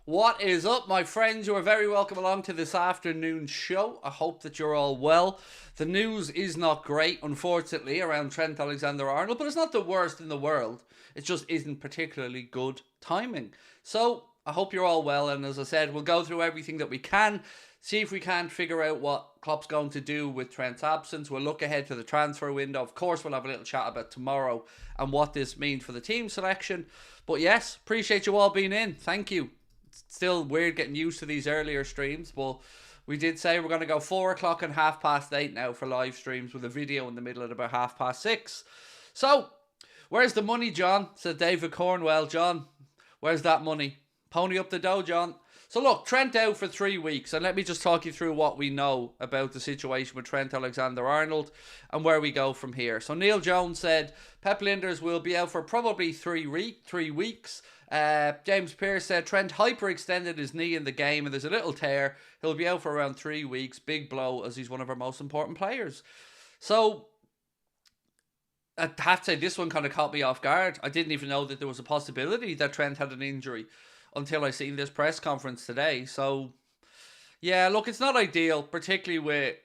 What is up, my friends? You are very welcome along to this afternoon show. I hope that you're all well. The news is not great, unfortunately, around Trent Alexander-Arnold, but it's not the worst in the world. It just isn't particularly good timing. So, I hope you're all well, and as I said, we'll go through everything that we can, see if we can't figure out what Klopp's going to do with Trent's absence. We'll look ahead to the transfer window. Of course, we'll have a little chat about tomorrow and what this means for the team selection. But yes, appreciate you all being in. Thank you. Still weird getting used to these earlier streams, but we did say we're going to go 4 o'clock and 8:30 now for live streams with a video in the middle at about 6:30. So, where's the money, John? Said David Cornwell. John, where's that money? Pony up the dough, John. So look, Trent out for 3 weeks, and let me just talk you through what we know about the situation with Trent Alexander-Arnold and where we go from here. So Neil Jones said Pep Lijnders will be out for probably 3 weeks. James Pearce said Trent hyperextended his knee in the game and there's a little tear. He'll be out for around 3 weeks. Big blow as he's one of our most important players. So I have to say this one kind of caught me off guard. I didn't even know that there was a possibility that Trent had an injury until I seen this press conference today. So yeah, look, it's not ideal, particularly with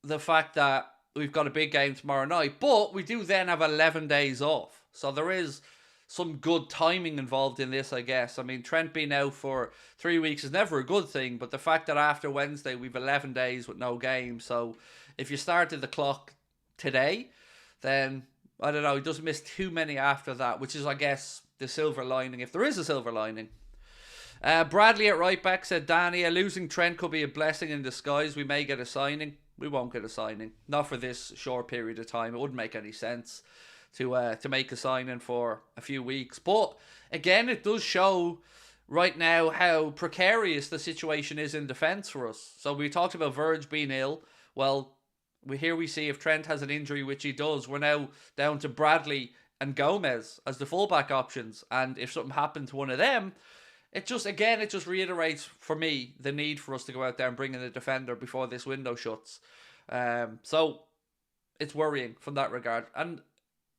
the fact that we've got a big game tomorrow night, but we do then have 11 days off. So there is some good timing involved in this, I guess. I mean, Trent being out for 3 weeks is never a good thing, but the fact that after Wednesday we've 11 days with no game, so if you started the clock today, then, I don't know, he doesn't miss too many after that, which is, I guess, the silver lining, if there is a silver lining. Bradley at right back said, Danny, losing Trent could be a blessing in disguise. We may get a signing. We won't get a signing. Not for this short period of time. It wouldn't make any sense to make a signing for a few weeks. But again, it does show right now how precarious the situation is in defence for us. So we talked about Verge being ill. Well, we see if Trent has an injury, which he does, we're now down to Bradley and Gomez as the fullback options. And if something happened to one of them, it just reiterates for me the need for us to go out there and bring in a defender before this window shuts. So it's worrying from that regard. And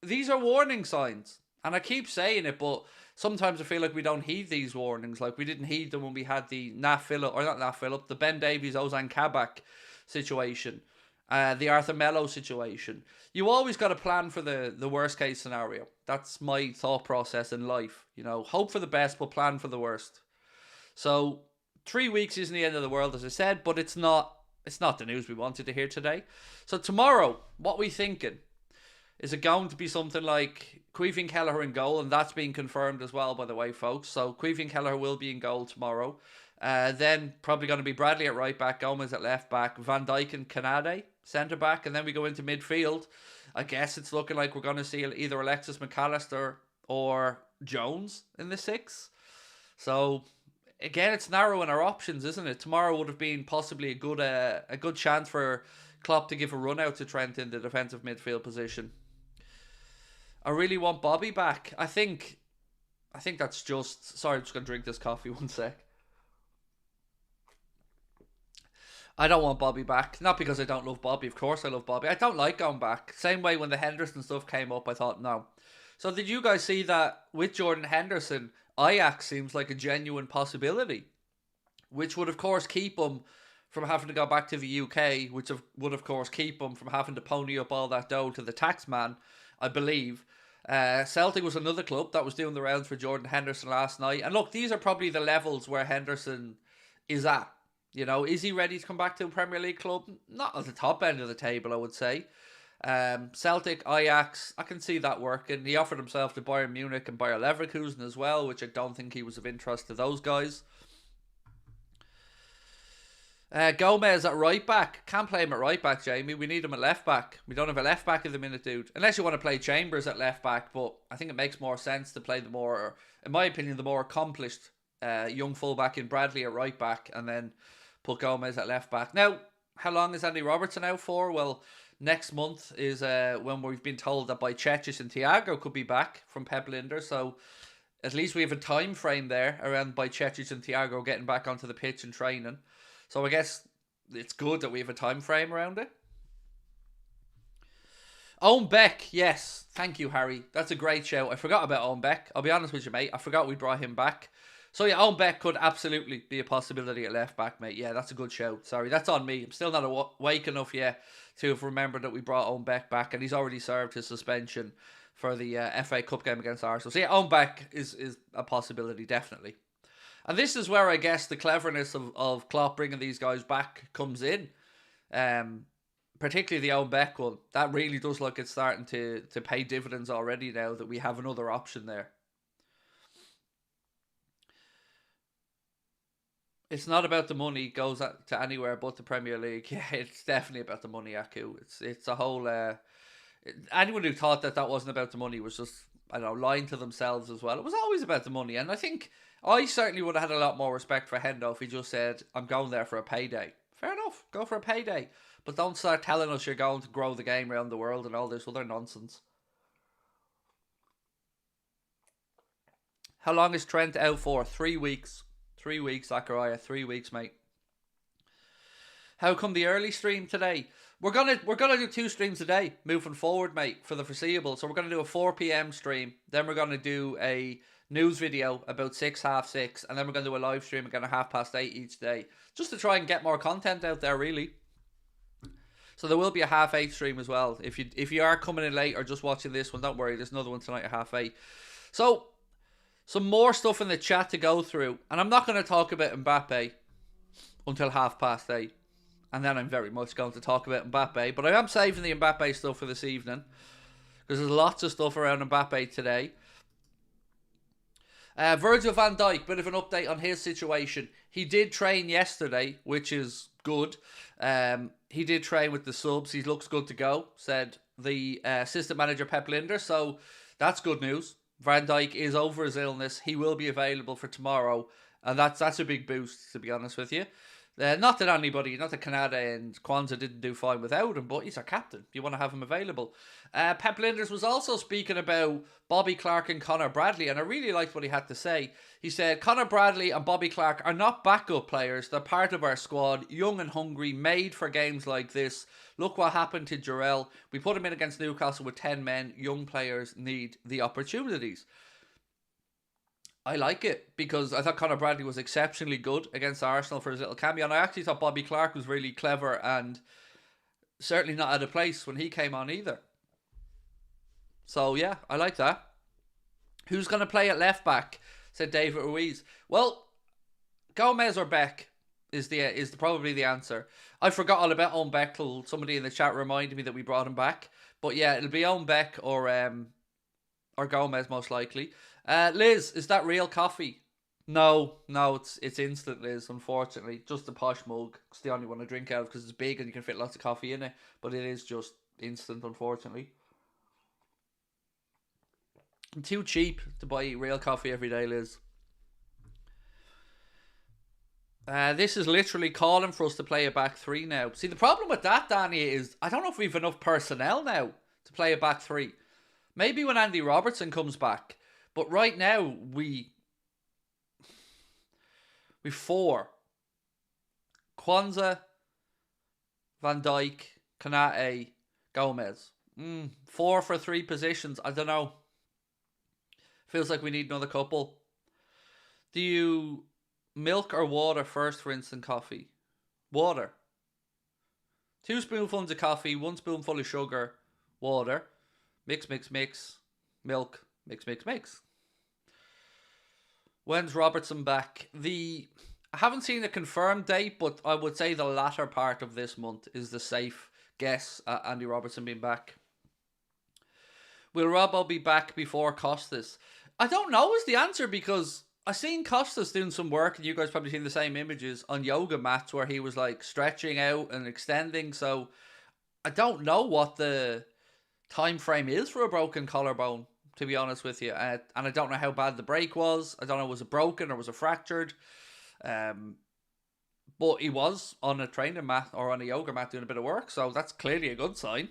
these are warning signs. And I keep saying it, but sometimes I feel like we don't heed these warnings. Like we didn't heed them when we had the the Ben Davies, Ozan Kabak situation. The Arthur Mello situation. You always got to plan for the worst case scenario. That's my thought process in life. You know, hope for the best, but plan for the worst. So 3 weeks isn't the end of the world, as I said, but it's not the news we wanted to hear today. So tomorrow, what we thinking? Is it going to be something like Caoimhín Kelleher in goal? And that's being confirmed as well, by the way, folks. So Caoimhín Kelleher will be in goal tomorrow. Then probably going to be Bradley at right back, Gomez at left back, Van Dijk and Canade centre back, and then we go into midfield. I guess it's looking like we're going to see either Alexis McAllister or Jones in the 6. So again, it's narrowing our options, isn't it? Tomorrow would have been possibly a good chance for Klopp to give a run out to Trent in the defensive midfield position. I really want Bobby back. I think that's just... Sorry, I'm just going to drink this coffee 1 sec. I don't want Bobby back. Not because I don't love Bobby. Of course I love Bobby. I don't like going back. Same way when the Henderson stuff came up, I thought, no. So did you guys see that with Jordan Henderson, Ajax seems like a genuine possibility? Which would, of course, keep him from having to go back to the UK, which would, of course, keep him from having to pony up all that dough to the tax man, I believe. Celtic was another club that was doing the rounds for Jordan Henderson last night. And look, these are probably the levels where Henderson is at. You know, is he ready to come back to a Premier League club? Not at the top end of the table, I would say. Celtic, Ajax, I can see that working. He offered himself to Bayern Munich and Bayer Leverkusen as well, which I don't think he was of interest to those guys. Gomez at right back. Can't play him at right back, Jamie. We need him at left back. We don't have a left back at the minute, dude. Unless you want to play Chambers at left back, but I think it makes more sense to play the more, in my opinion, the more accomplished young fullback in Bradley at right back, and then put Gomez at left back. Now, how long is Andy Robertson out for? Well, next month is when we've been told that Bajcetic and Thiago could be back from Pep Lijnders. So at least we have a time frame there around Bajcetic and Thiago getting back onto the pitch and training. So I guess it's good that we have a time frame around it. Owen Beck, yes. Thank you, Harry. That's a great shout. I forgot about Owen Beck. I'll be honest with you, mate. I forgot we brought him back So yeah, Owen Beck could absolutely be a possibility at left back, mate. Yeah, that's a good shout. Sorry, that's on me. I'm still not awake enough yet to have remembered that we brought Owen Beck back, and he's already served his suspension for the FA Cup game against Arsenal. So yeah, Owen Beck is a possibility, definitely. And this is where I guess the cleverness of Klopp bringing these guys back comes in. Particularly the Owen Beck one. That really does look it's starting to pay dividends already now that we have another option there. It's not about the money, goes to anywhere but the Premier League. Yeah, it's definitely about the money, Aku. It's a whole... anyone who thought that wasn't about the money was just, I don't know, lying to themselves as well. It was always about the money. And I think I certainly would have had a lot more respect for Hendo if he just said, I'm going there for a payday. Fair enough, go for a payday. But don't start telling us you're going to grow the game around the world and all this other nonsense. How long is Trent out for? 3 weeks. 3 weeks, Zachariah. 3 weeks, mate. How come the early stream today? We're gonna do 2 streams a day moving forward, mate, for the foreseeable. So we're gonna do a 4 p.m. stream. Then we're gonna do a news video about 6, half 6, and then we're gonna do a live stream again at 8:30 each day, just to try and get more content out there, really. So there will be a 8:30 stream as well. If you are coming in late or just watching this one, don't worry. There's another one tonight at 8:30. So some more stuff in the chat to go through, and I'm not going to talk about Mbappe until 8:30. And then I'm very much going to talk about Mbappe. But I am saving the Mbappe stuff for this evening, because there's lots of stuff around Mbappe today. Virgil van Dijk, bit of an update on his situation. He did train yesterday, which is good. He did train with the subs. He looks good to go, said the assistant manager Pep Lijnders. So that's good news. Van Dijk is over his illness. He will be available for tomorrow. And that's a big boost, to be honest with you. Not that Kanada and Kwanzaa didn't do fine without him, but he's our captain. You want to have him available. Pep Lijnders was also speaking about Bobby Clark and Connor Bradley, and I really liked what he had to say. He said, Connor Bradley and Bobby Clark are not backup players. They're part of our squad, young and hungry, made for games like this. Look what happened to Jarrell. We put him in against Newcastle with 10 men. Young players need the opportunities. I like it, because I thought Connor Bradley was exceptionally good against Arsenal for his little cameo, and I actually thought Bobby Clark was really clever and certainly not out of place when he came on either. So yeah, I like that. Who's going to play at left back? Said David Ruiz. Well, Gomez or Beck is probably the answer. I forgot all about Owen Beck till somebody in the chat reminded me that we brought him back. But yeah, it'll be Owen Beck or Gomez most likely. Liz, is that real coffee? No, it's instant, Liz, unfortunately. Just a posh mug. It's the only one I drink out of because it's big and you can fit lots of coffee in it. But it is just instant, unfortunately. I'm too cheap to buy real coffee every day, Liz. This is literally calling for us to play a back 3 now. See, the problem with that, Danny, is I don't know if we've enough personnel now to play a back 3. Maybe when Andy Robertson comes back. But right now, we 4. Kwanzaa, Van Dijk, Kanate, Gomez. 4 for 3 positions. I don't know. Feels like we need another couple. Do you milk or water first for instant coffee? Water. 2 spoonfuls of coffee, 1 spoonful of sugar, water. Mix. Milk. Mix. When's Robertson back? I haven't seen a confirmed date, but I would say the latter part of this month is the safe guess at Andy Robertson being back. Will Robbo be back before Costas? I don't know is the answer, because I've seen Costas doing some work, and you guys probably seen the same images on yoga mats where he was like stretching out and extending. So I don't know what the time frame is for a broken collarbone, to be honest with you. And I don't know how bad the break was. I don't know, was it broken or was it fractured? But he was on a training mat or on a yoga mat doing a bit of work. So that's clearly a good sign.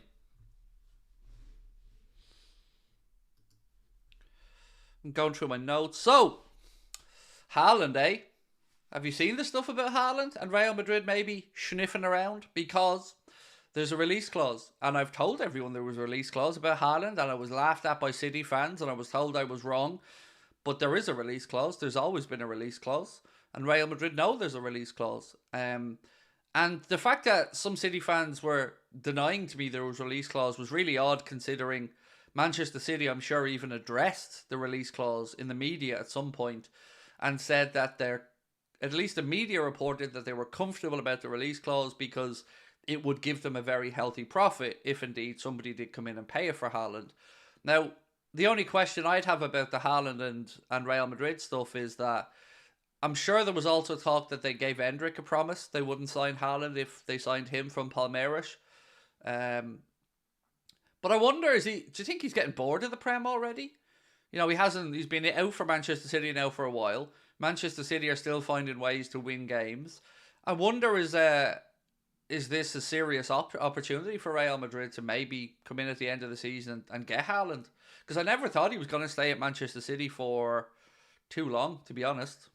I'm going through my notes. So, Haaland, eh? Have you seen the stuff about Haaland and Real Madrid maybe sniffing around? Because there's a release clause, and I've told everyone there was a release clause about Haaland, and I was laughed at by City fans, and I was told I was wrong. But there is a release clause. There's always been a release clause. And Real Madrid know there's a release clause. And the fact that some City fans were denying to me there was a release clause was really odd, considering Manchester City, I'm sure, even addressed the release clause in the media at some point and said that at least the media reported that they were comfortable about the release clause because it would give them a very healthy profit if indeed somebody did come in and pay it for Haaland. Now, the only question I'd have about the Haaland and Real Madrid stuff is that I'm sure there was also talk that they gave Endrick a promise they wouldn't sign Haaland if they signed him from Palmeiras. But I wonder, do you think he's getting bored of the Prem already? You know, he's been out for Manchester City now for a while. Manchester City are still finding ways to win games. I wonder, is this a serious opportunity for Real Madrid to maybe come in at the end of the season and get Haaland? Because I never thought he was going to stay at Manchester City for too long, to be honest.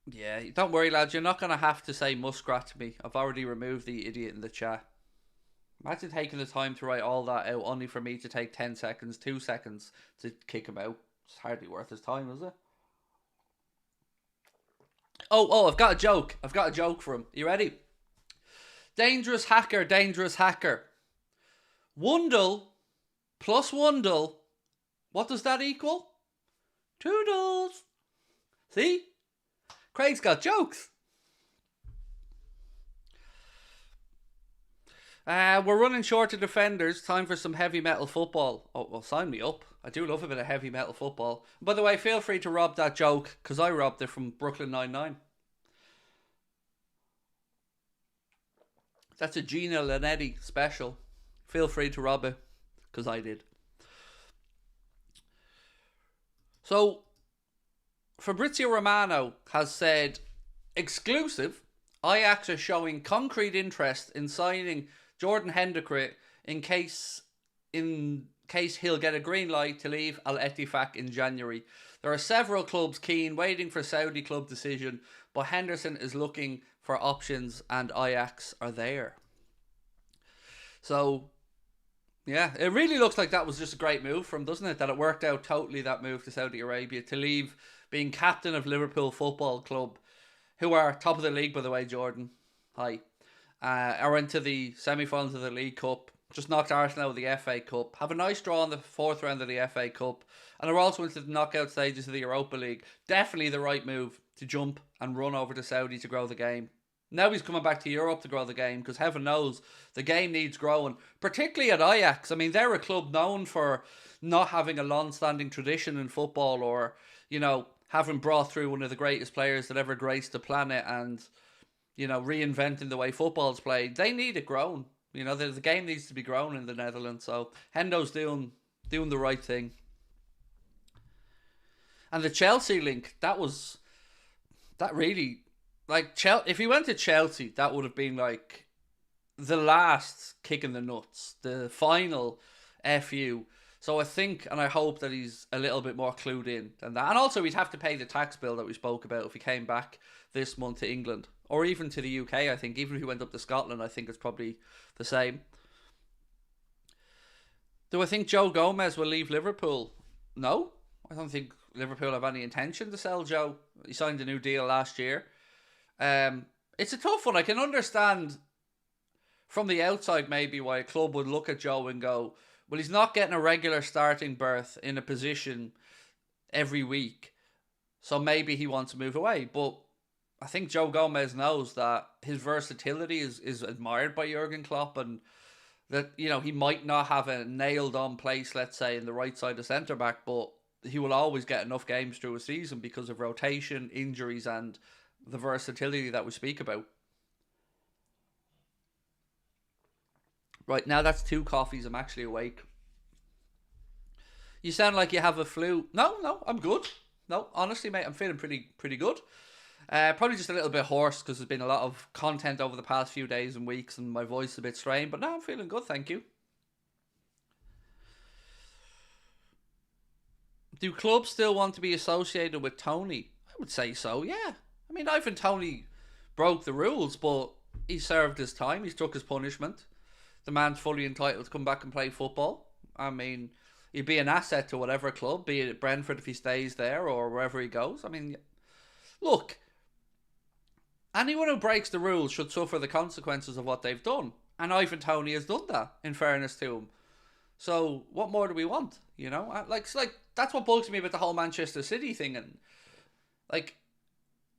Yeah, don't worry, lads. You're not going to have to say Muskrat to me. I've already removed the idiot in the chat. Imagine taking the time to write all that out only for me to take 10 seconds, 2 seconds to kick him out. It's hardly worth his time, is it? Oh, I've got a joke. I've got a joke for him. You ready? Dangerous hacker, dangerous hacker. Wundle plus Wundle. What does that equal? Toodles. See? Craig's got jokes. We're running short of defenders. Time for some heavy metal football. Oh, well, sign me up. I do love a bit of heavy metal football. By the way, feel free to rob that joke, because I robbed it from Brooklyn Nine-Nine. That's a Gina Linetti special. Feel free to rob it, because I did. So, Fabrizio Romano has said, exclusive, Ajax are showing concrete interest in signing Jordan Hendo in case he'll get a green light to leave Al Ettifaq in January. There are several clubs keen, waiting for Saudi club decision, but Henderson is looking for options and Ajax are there. So, yeah, it really looks like that was just a great move from, doesn't it? That it worked out totally, that move to Saudi Arabia, to leave being captain of Liverpool Football Club, who are top of the league, by the way, Jordan. Hi. Are into the semi-finals of the League Cup. Just knocked Arsenal out of the FA Cup. Have a nice draw in the fourth round of the FA Cup. And are also into the knockout stages of the Europa League. Definitely the right move to jump and run over to Saudi to grow the game. Now he's coming back to Europe to grow the game, because heaven knows the game needs growing. Particularly at Ajax. I mean, they're a club known for not having a long-standing tradition in football, or, you know, having brought through one of the greatest players that ever graced the planet and, you know, reinventing the way football's played. They need it grown. You know, the game needs to be grown in the Netherlands. So Hendo's doing the right thing. And the Chelsea link, that really, like, if he went to Chelsea, that would have been like the last kick in the nuts, the final FU. So I think and I hope that he's a little bit more clued in than that. And also he'd have to pay the tax bill that we spoke about if he came back this month to England. Or even to the UK, I think. Even if he went up to Scotland, I think it's probably the same. Do I think Joe Gomez will leave Liverpool? No. I don't think Liverpool have any intention to sell Joe. He signed a new deal last year. It's a tough one. I can understand from the outside maybe why a club would look at Joe and go, well, he's not getting a regular starting berth in a position every week, so maybe he wants to move away. But I think Joe Gomez knows that his versatility is admired by Jurgen Klopp, and that, you know, he might not have a nailed-on place, let's say, in the right side of centre-back, but he will always get enough games through a season because of rotation, injuries, and the versatility that we speak about. Right, now that's 2 coffees. I'm actually awake. You sound like you have a flu. No, I'm good. No, honestly, mate, I'm feeling pretty good. Probably just a little bit hoarse because there's been a lot of content over the past few days and weeks and my voice is a bit strained. But no, I'm feeling good, thank you. Do clubs still want to be associated with Tony? I would say so, yeah. I mean, Ivan Toney broke the rules, but he served his time. He's took his punishment. The man's fully entitled to come back and play football. I mean, he'd be an asset to whatever club, be it at Brentford if he stays there or wherever he goes. I mean, look, anyone who breaks the rules should suffer the consequences of what they've done. And Ivan Toney has done that, in fairness to him. So what more do we want? You know, like that's what bugs me about the whole Manchester City thing. And like,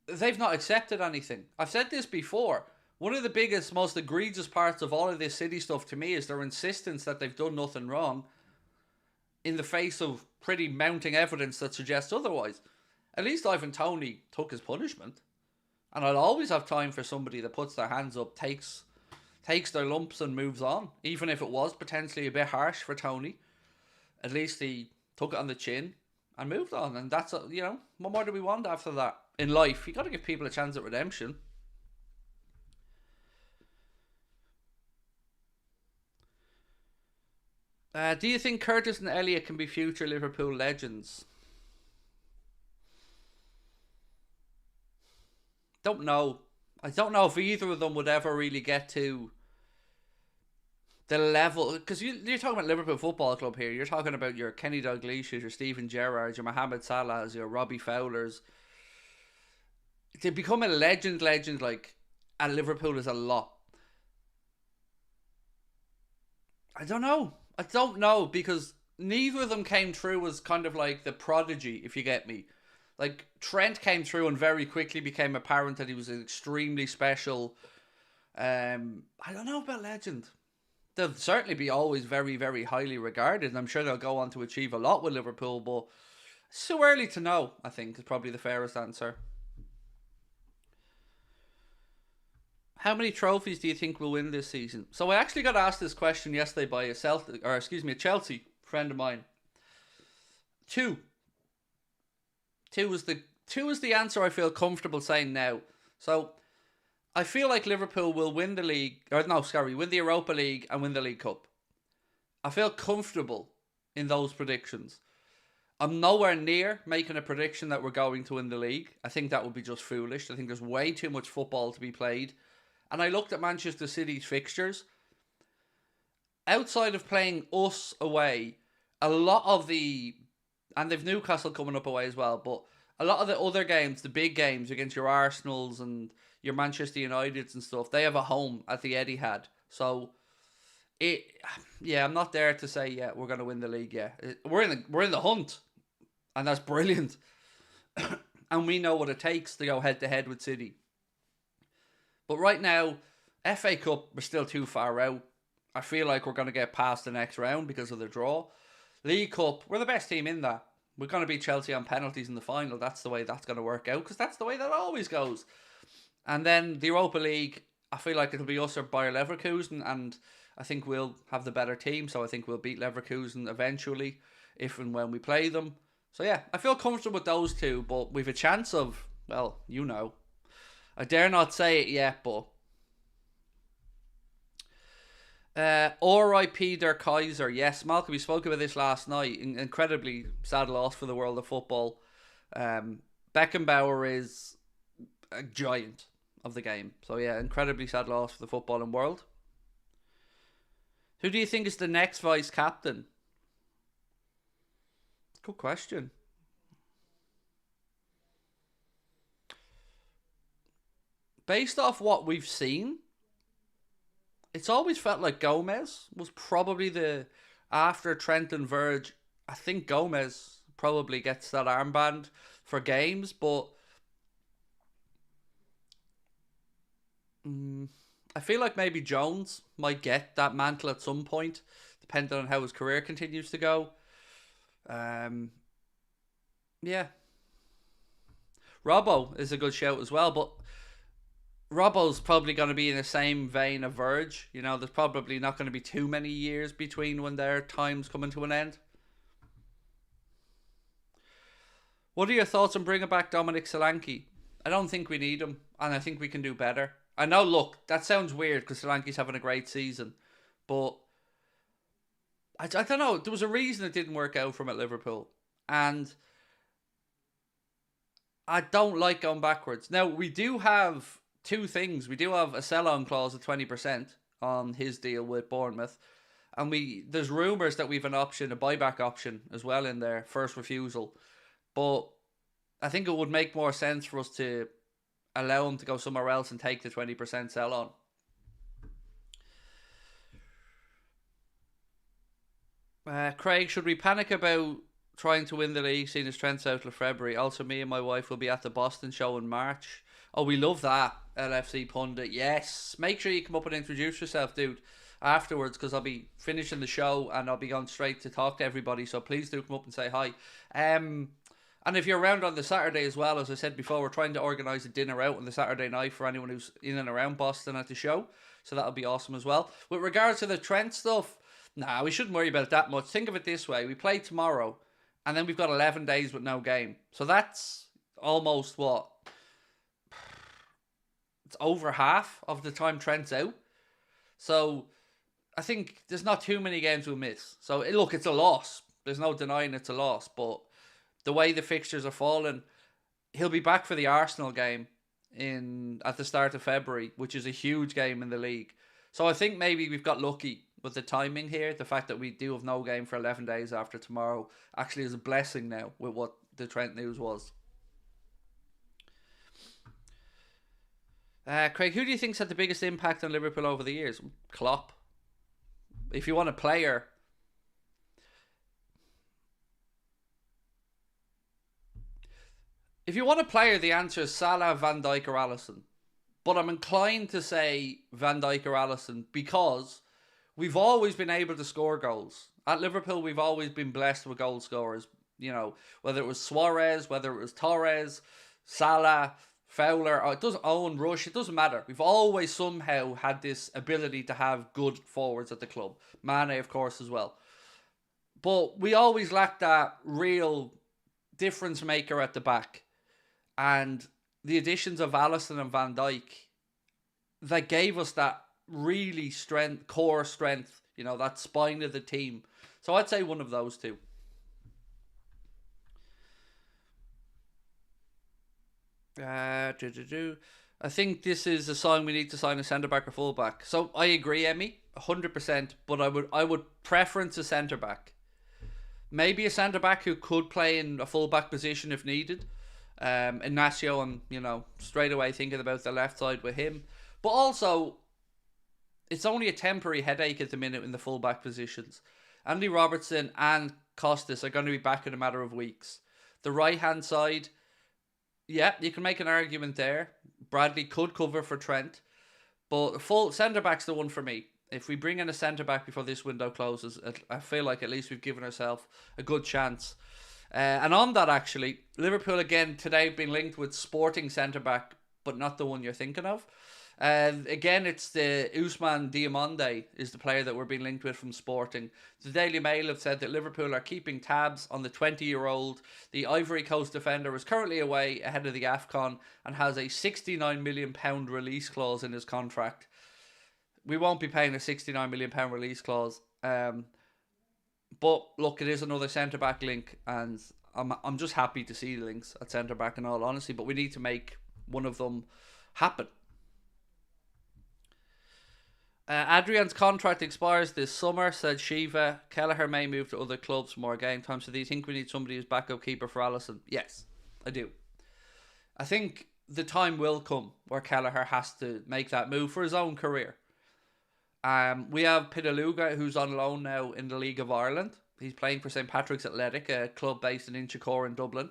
they've not accepted anything. I've said this before. One of the biggest, most egregious parts of all of this City stuff to me is their insistence that they've done nothing wrong in the face of pretty mounting evidence that suggests otherwise. At least Ivan Toney took his punishment. And I'll always have time for somebody that puts their hands up, takes their lumps and moves on. Even if it was potentially a bit harsh for Toney. At least he took it on the chin and moved on. And that's, you know, what more do we want after that? In life, you got to give people a chance at redemption. Do you think Curtis and Elliott can be future Liverpool legends? Don't know. I don't know if either of them would ever really get to the level. Because you're talking about Liverpool Football Club here. You're talking about your Kenny Dalglish's, your Steven Gerrard's, your Mohamed Salah's, your Robbie Fowler's. To become a legend like at Liverpool is a lot. I don't know because neither of them came through as kind of like the prodigy, if you get me. Like, Trent came through and very quickly became apparent that he was extremely special. I don't know about legend. They'll certainly be always very, very highly regarded, and I'm sure they'll go on to achieve a lot with Liverpool, but it's too early to know, I think, is probably the fairest answer. How many trophies do you think we'll win this season? So I actually got asked this question yesterday by a Chelsea friend of mine. Two. Two is the answer I feel comfortable saying now. So I feel like Liverpool will win the league, win the Europa League and win the League Cup. I feel comfortable in those predictions. I'm nowhere near making a prediction that we're going to win the league. I think that would be just foolish. I think there's way too much football to be played. And I looked at Manchester City's fixtures. Outside of playing us away, a lot of and they've Newcastle coming up away as well, but a lot of the other games, the big games against your Arsenals and your Manchester Uniteds and stuff, they have a home at the Etihad. So I'm not there to say we're going to win the league. We're in the hunt, and that's brilliant. And we know what it takes to go head to head with City. But right now, FA Cup, we're still too far out. I feel like we're going to get past the next round because of the draw. League Cup, we're the best team in that. We're going to beat Chelsea on penalties in the final. That's the way that's going to work out, because that's the way that always goes. And then the Europa League, I feel like it'll be us or Bayer Leverkusen, and I think we'll have the better team, so I think we'll beat Leverkusen eventually, if and when we play them. So yeah, I feel comfortable with those two, but we've a chance of, well, you know. I dare not say it yet, but R.I.P. Der Kaiser. Yes, Malcolm, we spoke about this last night. Incredibly sad loss for the world of football. Beckenbauer is a giant of the game. So yeah, incredibly sad loss for the footballing world. Who do you think is the next vice captain? Good question. Based off what we've seen, it's always felt like Gomez was probably after Trent and Verge, I think Gomez probably gets that armband for games, but I feel like maybe Jones might get that mantle at some point, depending on how his career continues to go. Yeah. Robbo is a good shout as well, but Robbo's probably going to be in the same vein of Verge. You know, there's probably not going to be too many years between when their time's coming to an end. What are your thoughts on bringing back Dominic Solanke? I don't think we need him, and I think we can do better. I know, look, that sounds weird because Solanke's having a great season, but I don't know. There was a reason it didn't work out for him at Liverpool, and I don't like going backwards. Now, we do have two things. We do have a sell-on clause of 20% on his deal with Bournemouth. And there's rumours that we've an option, a buyback option as well in there, first refusal. But I think it would make more sense for us to allow him to go somewhere else and take the 20% sell-on. Craig, should we panic about trying to win the league, seeing as Trent's out till February? Also, me and my wife will be at the Boston show in March. Oh, we love that, LFC Pundit. Yes. Make sure you come up and introduce yourself, dude, afterwards, because I'll be finishing the show and I'll be going straight to talk to everybody. So please do come up and say hi. And if you're around on the Saturday as well, as I said before, we're trying to organise a dinner out on the Saturday night for anyone who's in and around Boston at the show. So that'll be awesome as well. With regards to the Trent stuff, nah, we shouldn't worry about it that much. Think of it this way. We play tomorrow, and then we've got 11 days with no game. So that's almost what? It's over half of the time Trent's out. So I think there's not too many games we'll miss. So look, it's a loss. There's no denying it's a loss. But the way the fixtures are falling, he'll be back for the Arsenal game at the start of February, which is a huge game in the league. So I think maybe we've got lucky with the timing here. The fact that we do have no game for 11 days after tomorrow actually is a blessing now with what the Trent news was. Craig, who do you think's had the biggest impact on Liverpool over the years? Klopp. If you want a player, the answer is Salah, Van Dijk or Alisson. But I'm inclined to say Van Dijk or Alisson because we've always been able to score goals. At Liverpool, we've always been blessed with goal scorers. You know, whether it was Suarez, whether it was Torres, Salah, Fowler, or Owen Rush, it doesn't matter. We've always somehow had this ability to have good forwards at the club. Mane, of course, as well. But we always lacked that real difference maker at the back. And the additions of Alisson and Van Dijk, that gave us that really core strength, you know, that spine of the team. So I'd say one of those two. I think this is a sign we need to sign a centre-back or full-back. So I agree, Emmy, 100%, but I would preference a centre-back. Maybe a centre-back who could play in a full-back position if needed. Ignacio, and, you know, straight away thinking about the left side with him. But also, it's only a temporary headache at the minute in the full-back positions. Andy Robertson and Costas are going to be back in a matter of weeks. The right-hand side, yeah, you can make an argument there. Bradley could cover for Trent. But full centre-back's the one for me. If we bring in a centre-back before this window closes, I feel like at least we've given ourselves a good chance. And on that, actually, Liverpool again today have been linked with Sporting centre-back, but not the one you're thinking of. Again, it's the Ousmane Diomande is the player that we're being linked with from Sporting. The Daily Mail have said that Liverpool are keeping tabs on the 20-year-old. The Ivory Coast defender is currently away ahead of the AFCON and has a £69 million release clause in his contract. We won't be paying a £69 million release clause. But look, it is another centre-back link, and I'm just happy to see the links at centre-back in all honesty, but we need to make one of them happen. Adrian's contract expires this summer, said Shiva. Kelleher may move to other clubs for more game time. So do you think we need somebody who's backup keeper for Alisson? Yes, I do. I think the time will come where Kelleher has to make that move for his own career. We have Pitaluga, who's on loan now in the League of Ireland. He's playing for St Patrick's Athletic, a club based in Inchicore in Dublin.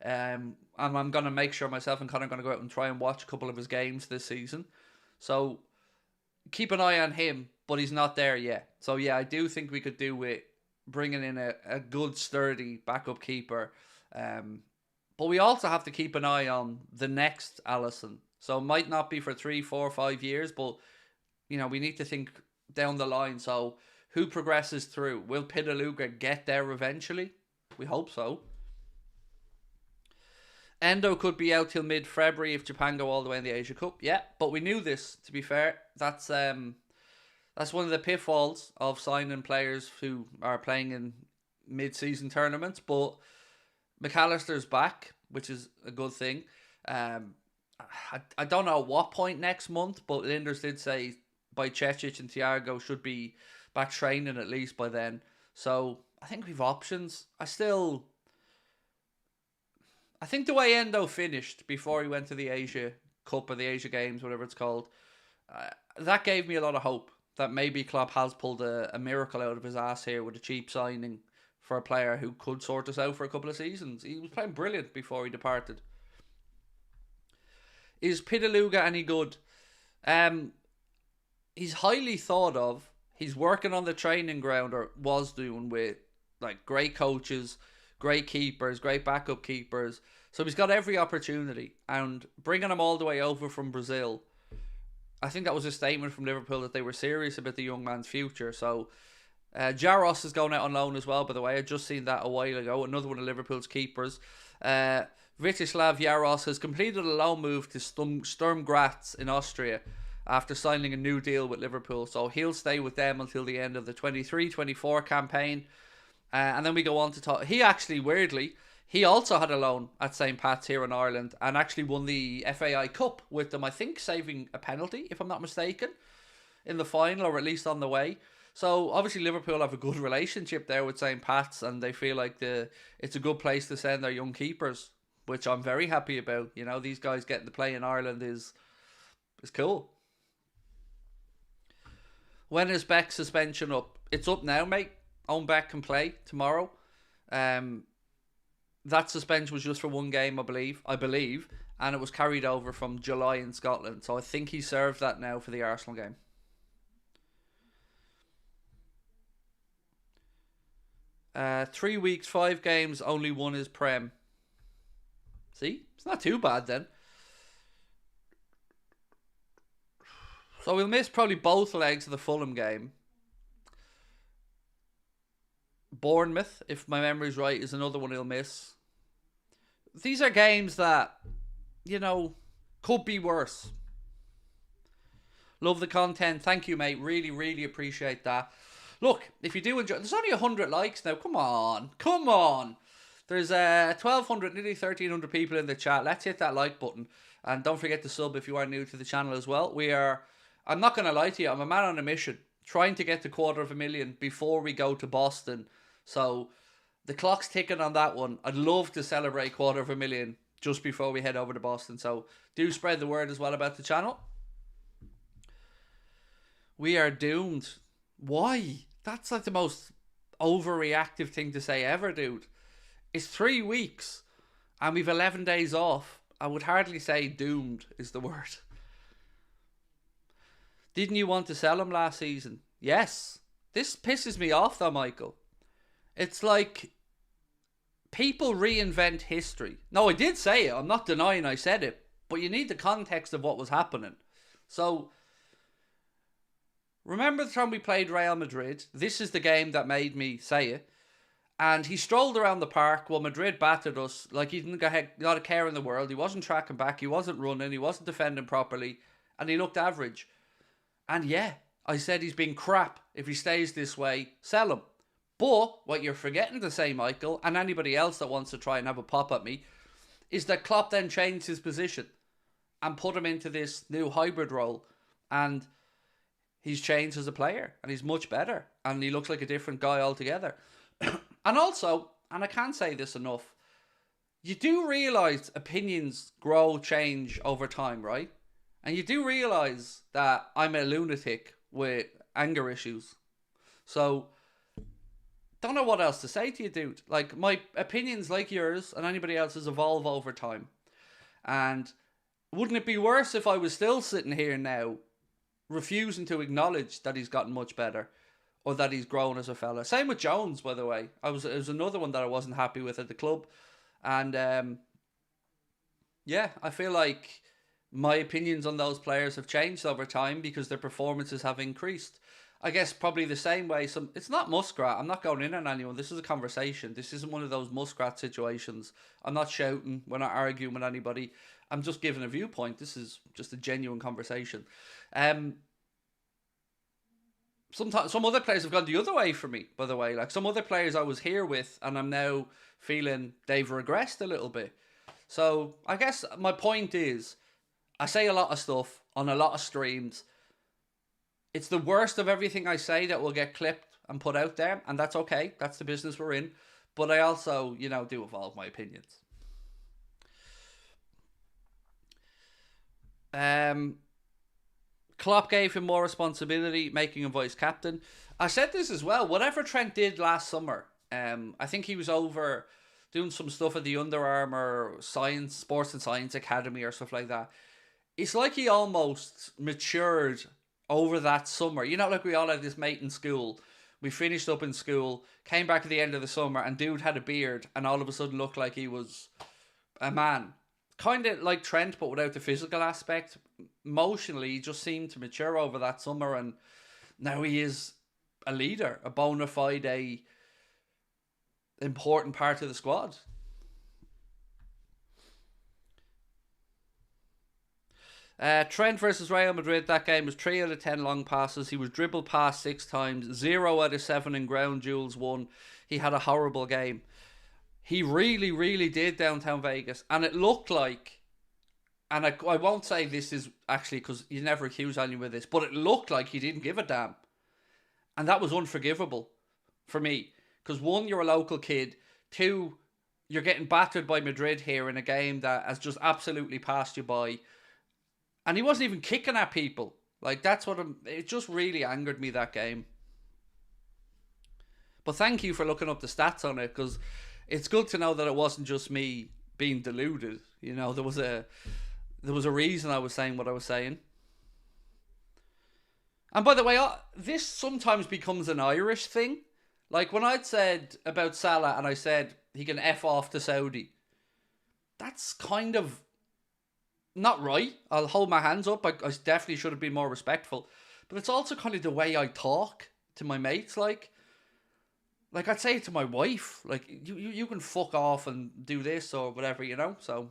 And I'm going to make sure myself and Conor are going to go out and try and watch a couple of his games this season. So keep an eye on him, but he's not there yet. So yeah, I do think we could do with bringing in a good, sturdy backup keeper. But we also have to keep an eye on the next Alisson. So it might not be for 3, 4, 5 years, but you know, we need to think down the line. So who progresses through? Will Pitaluga get there eventually? We hope so. Endo could be out till mid-February if Japan go all the way in the Asia Cup. Yeah, but we knew this, to be fair. That's one of the pitfalls of signing players who are playing in mid-season tournaments. But McAllister's back, which is a good thing. I don't know at what point next month, but Lijnders did say Bajcetic and Thiago should be back training at least by then. So I think we've options. I think the way Endo finished before he went to the Asia Cup or the Asia Games, whatever it's called, that gave me a lot of hope that maybe Klopp has pulled a miracle out of his ass here with a cheap signing for a player who could sort us out for a couple of seasons. He was playing brilliant before he departed. Is Pitaluga any good? He's highly thought of. He's working on the training ground, or was doing, with like great coaches, great keepers, great backup keepers. So he's got every opportunity. And bringing him all the way over from Brazil, I think that was a statement from Liverpool that they were serious about the young man's future. So Jaros is going out on loan as well, by the way. I just seen that a while ago. Another one of Liverpool's keepers. Vítislav Jaros has completed a loan move to Sturm Graz in Austria after signing a new deal with Liverpool. So he'll stay with them until the end of the 23-24 campaign. And then we go on to talk. He actually, weirdly, he also had a loan at St. Pat's here in Ireland and actually won the FAI Cup with them, I think, saving a penalty, if I'm not mistaken, in the final, or at least on the way. So obviously Liverpool have a good relationship there with St. Pat's, and they feel like it's a good place to send their young keepers, which I'm very happy about. You know, these guys getting to play in Ireland is cool. When is Beck's suspension up? It's up now, mate. Owen Beck can play tomorrow. That suspension was just for one game, I believe, and it was carried over from July in Scotland. So I think he served that now for the Arsenal game. Three weeks, 5 games, only one is Prem. See? It's not too bad then. So we'll miss probably both legs of the Fulham game. Bournemouth, if my memory's right, is another one he'll miss. These are games that, you know, could be worse. Love the content. Thank you, mate. Really, really appreciate that. Look, if you do enjoy... There's only 100 likes now. Come on. Come on. There's 1,200, nearly 1,300 people in the chat. Let's hit that like button. And don't forget to sub if you are new to the channel as well. I'm not going to lie to you. I'm a man on a mission. Trying to get to 250,000 before we go to Boston. So the clock's ticking on that one. I'd love to celebrate 250,000 just before we head over to Boston. So do spread the word as well about the channel. We are doomed. Why? That's like the most overreactive thing to say ever, dude. It's 3 weeks and we've 11 days off. I would hardly say doomed is the word. Didn't you want to sell him last season? Yes. This pisses me off though, Michael. It's like people reinvent history. No, I did say it. I'm not denying I said it. But you need the context of what was happening. So, remember the time we played Real Madrid? This is the game that made me say it. And he strolled around the park while Madrid battered us like he didn't got a care in the world. He wasn't tracking back. He wasn't running. He wasn't defending properly. And he looked average. And yeah, I said he's been crap. If he stays this way, sell him. But what you're forgetting to say, Michael, and anybody else that wants to try and have a pop at me, is that Klopp then changed his position and put him into this new hybrid role. And he's changed as a player. And he's much better. And he looks like a different guy altogether. And also, and I can't say this enough, you do realise opinions grow, change over time, right? And you do realise that I'm a lunatic with anger issues. So, don't know what else to say to you, dude. Like, my opinions, like yours and anybody else's, evolve over time. And wouldn't it be worse if I was still sitting here now, refusing to acknowledge that he's gotten much better? Or that he's grown as a fella. Same with Jones, by the way. It was another one that I wasn't happy with at the club. And, yeah, I feel like my opinions on those players have changed over time because their performances have increased. I guess probably the same way. It's not Muskrat. I'm not going in on anyone. This is a conversation. This isn't one of those Muskrat situations. I'm not shouting. We're not arguing with anybody. I'm just giving a viewpoint. This is just a genuine conversation. Sometimes some other players have gone the other way for me, by the way. Like some other players I was here with and I'm now feeling they've regressed a little bit. So I guess my point is I say a lot of stuff on a lot of streams. It's the worst of everything I say that will get clipped and put out there, and that's okay. That's the business we're in. But I also, do evolve my opinions. Klopp gave him more responsibility, making him vice captain. I said this as well. Whatever Trent did last summer, I think he was over doing some stuff at the Under Armour Sports and Science Academy or stuff like that. It's like he almost matured over that summer. Like we all had this mate in school. We finished up in school, came back at the end of the summer, and dude had a beard and all of a sudden looked like he was a man. Kind of like Trent, but without the physical aspect. Emotionally, he just seemed to mature over that summer, and now he is a leader, a bona fide, important part of the squad. Trent versus Real Madrid, that game was 3 out of 10 long passes. He was dribbled past 6 times, 0 out of 7 in ground duels won. He had a horrible game. He really, really did downtown Vegas. And it looked like, and I won't say this is actually, because you never accuse anyone with this, but it looked like he didn't give a damn. And that was unforgivable for me. Because 1, you're a local kid. 2, you're getting battered by Madrid here in a game that has just absolutely passed you by. And he wasn't even kicking at people. Like, it just really angered me, that game. But thank you for looking up the stats on it, because it's good to know that it wasn't just me being deluded. There was a reason I was saying what I was saying. And by the way, this sometimes becomes an Irish thing. Like when I'd said about Salah and I said he can F off to Saudi, that's kind of not right. I'll hold my hands up. I definitely should have been more respectful. But it's also kind of the way I talk to my mates. Like I'd say it to my wife. Like, you can fuck off and do this or whatever, So,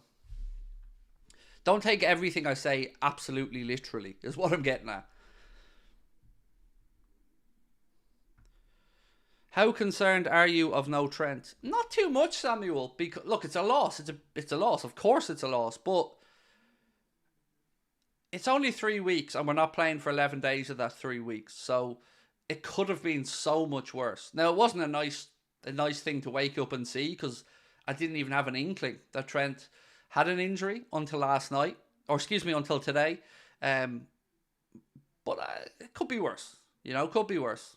don't take everything I say absolutely literally, is what I'm getting at. How concerned are you of no Trent? Not too much, Samuel. Because look, it's a loss. It's a loss. Of course it's a loss. But it's only 3 weeks and we're not playing for 11 days of that 3 weeks. So it could have been so much worse. Now, it wasn't a nice thing to wake up and see, because I didn't even have an inkling that Trent had an injury until last night. Or until today. But it could be worse. Could be worse.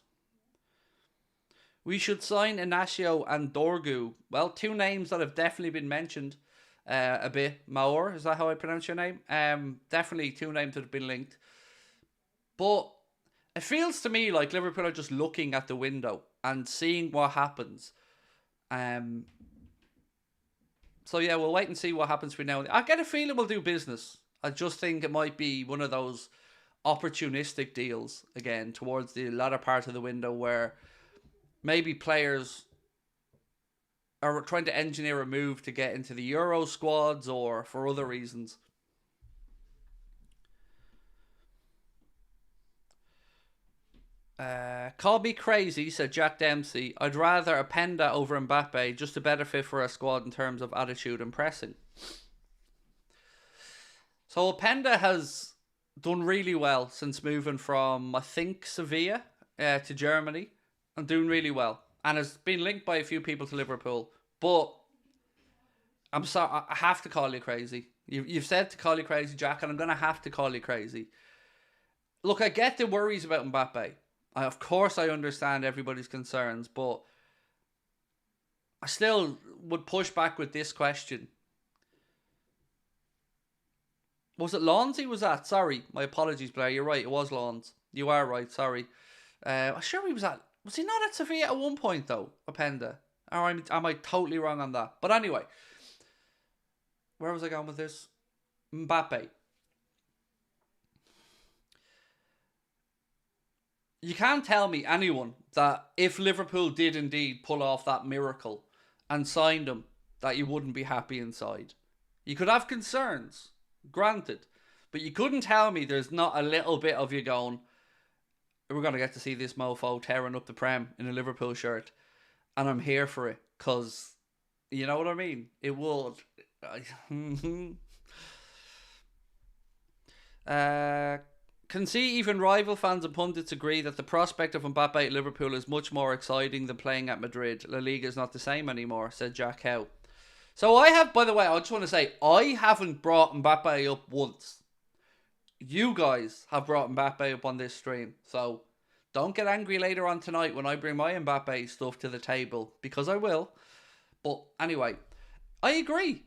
We should sign Inacio and Dorgu. Well, 2 names that have definitely been mentioned a bit. Maor, is that how I pronounce your name? Definitely 2 names that have been linked. But it feels to me like Liverpool are just looking at the window and seeing what happens. So yeah, we'll wait and see what happens between now and then. I get a feeling we'll do business. I just think it might be one of those opportunistic deals again towards the latter part of the window where maybe players are trying to engineer a move to get into the Euro squads or for other reasons. Call me crazy, said Jack Dempsey. I'd rather Openda over Mbappe, just a better fit for our squad in terms of attitude and pressing. So Openda has done really well since moving from, I think, Sevilla to Germany. And doing really well. And has been linked by a few people to Liverpool. But I'm sorry, I have to call you crazy. You've said to call you crazy, Jack, and I'm going to have to call you crazy. Look, I get the worries about Mbappe. Of course I understand everybody's concerns, but I still would push back with this question. Was it Lawns he was at? Sorry, my apologies, Blair. You're right, it was Lawns. You are right, sorry. I'm sure he was at... Was he not at Sevilla at one point, though, Openda? Or am I totally wrong on that? But anyway, where was I going with this? Mbappe. You can't tell me, anyone, that if Liverpool did indeed pull off that miracle and signed him, that you wouldn't be happy inside. You could have concerns, granted. But you couldn't tell me there's not a little bit of you going... We're going to get to see this mofo tearing up the Prem in a Liverpool shirt. And I'm here for it. Because, you know what I mean? It would. Uh, can see even rival fans and pundits agree that the prospect of Mbappe at Liverpool is much more exciting than playing at Madrid. La Liga is not the same anymore, said Jack Howe. So I have, by the way, I just want to say, I haven't brought Mbappe up once. You guys have brought Mbappe up on this stream. So don't get angry later on tonight when I bring my Mbappe stuff to the table, because I will. But anyway, I agree.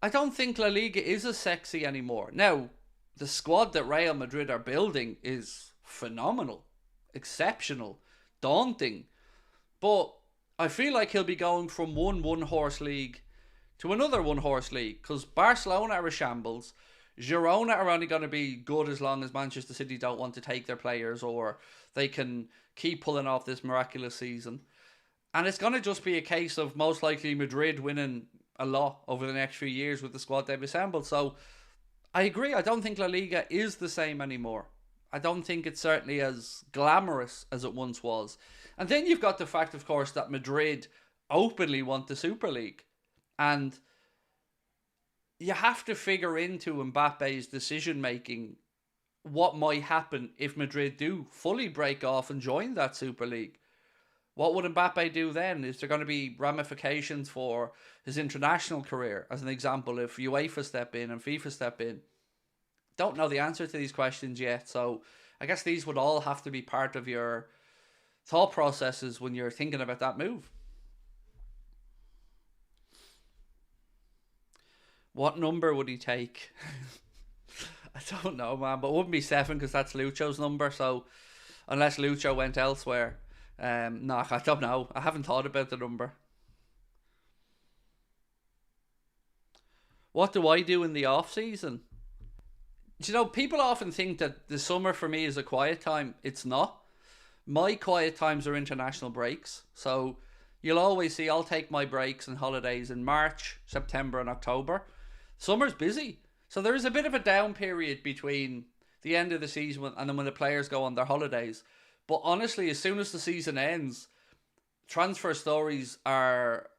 I don't think La Liga is as sexy anymore. Now, the squad that Real Madrid are building is phenomenal, exceptional, daunting. But I feel like he'll be going from one horse league to another one horse league, because Barcelona are a shambles. Girona are only going to be good as long as Manchester City don't want to take their players, or they can keep pulling off this miraculous season. And it's going to just be a case of most likely Madrid winning a lot over the next few years with the squad they've assembled. So I agree. I don't think La Liga is the same anymore. I don't think it's certainly as glamorous as it once was. And then you've got the fact, of course, that Madrid openly want the Super League. And you have to figure into Mbappe's decision-making what might happen if Madrid do fully break off and join that Super League. What would Mbappe do then? Is there going to be ramifications for his international career? As an example, if UEFA step in and FIFA step in. Don't know the answer to these questions yet. So I guess these would all have to be part of your thought processes when you're thinking about that move. What number would he take? I don't know, man. But it wouldn't be 7 because that's Lucho's number. So unless Lucho went elsewhere. No, I don't know. I haven't thought about the number. What do I do in the off season? You know, people often think that the summer for me is a quiet time. It's not. My quiet times are international breaks. So you'll always see I'll take my breaks and holidays in March, September and October. Summer's busy. So there is a bit of a down period between the end of the season and then when the players go on their holidays. But honestly, as soon as the season ends, transfer stories are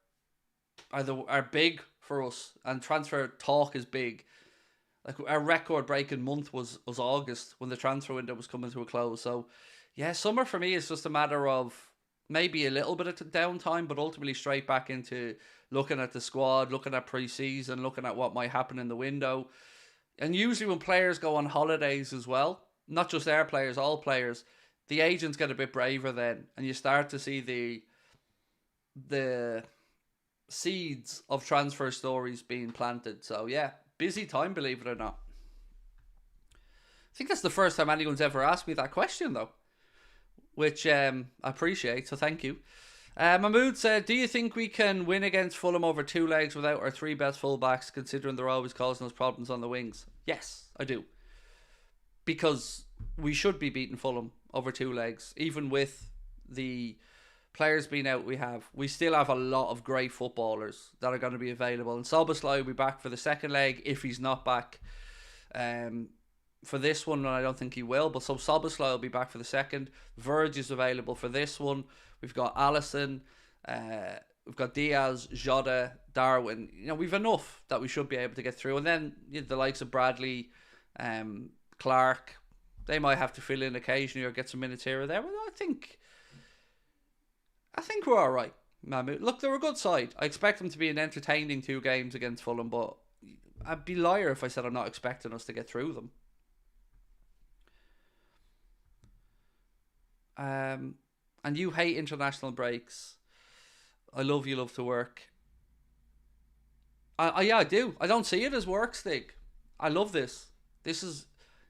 big for us, and transfer talk is big. Like our record-breaking month was August when the transfer window was coming to a close. So, yeah, summer for me is just a matter of maybe a little bit of downtime, but ultimately straight back into looking at the squad, looking at pre-season, looking at what might happen in the window. And usually when players go on holidays as well, not just their players, all players, the agents get a bit braver then, and you start to see the seeds of transfer stories being planted. So yeah, busy time, believe it or not. I think that's the first time anyone's ever asked me that question though, which I appreciate, so thank you. Mahmood said, do you think we can win against Fulham over 2 legs without our 3 best fullbacks, considering they're always causing us problems on the wings? Yes, I do. Because we should be beating Fulham over 2 legs, even with the players being out we still have a lot of great footballers that are going to be available. And Szoboszlai will be back for the second leg if he's not back for this one, and I don't think he will. But so Szoboszlai will be back for the second. Verge is available for this one. We've got Alisson, we've got Diaz, Jota, Darwin. You know, we've enough that we should be able to get through. And then the likes of Bradley, Clark, they might have to fill in occasionally or get some minutes here or there. But I think we're all right. Look, they're a good side. I expect them to be an entertaining 2 games against Fulham, but I'd be a liar if I said I'm not expecting us to get through them. And you hate international breaks. I love you love to work. Yeah, I do. I don't see it as work, Stig. I love this.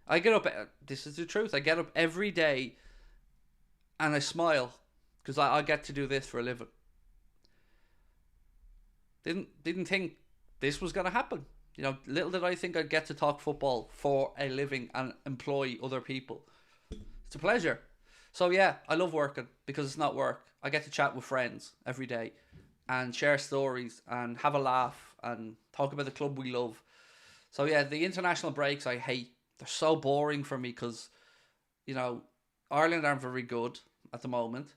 I get up. This is the truth. I get up every day, and I smile because I get to do this for a living. Didn't think this was gonna happen. You know, little did I think I'd get to talk football for a living and employ other people. It's a pleasure. So yeah, I love working because it's not work. I get to chat with friends every day and share stories and have a laugh and talk about the club we love. So yeah, the international breaks I hate. They're so boring for me because, you know, Ireland aren't very good at the moment.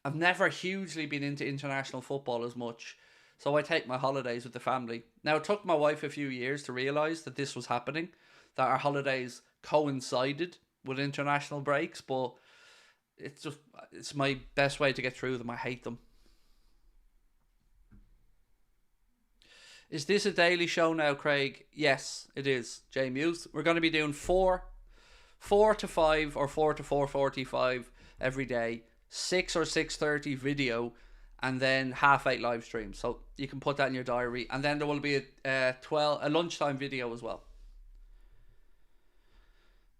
I've never hugely been into international football as much. So I take my holidays with the family. Now, it took my wife a few years to realise that this was happening. that our holidays coincided with international breaks, but it's my best way to get through them. I hate them. Is this a daily show now, Craig? Yes, it is. J Muse. We're going to be doing 4 to 5 or 4 to 4:45 every day, 6 or 6:30 video, and then 8:30 live stream. So you can put that in your diary, and then there will be a lunchtime video as well.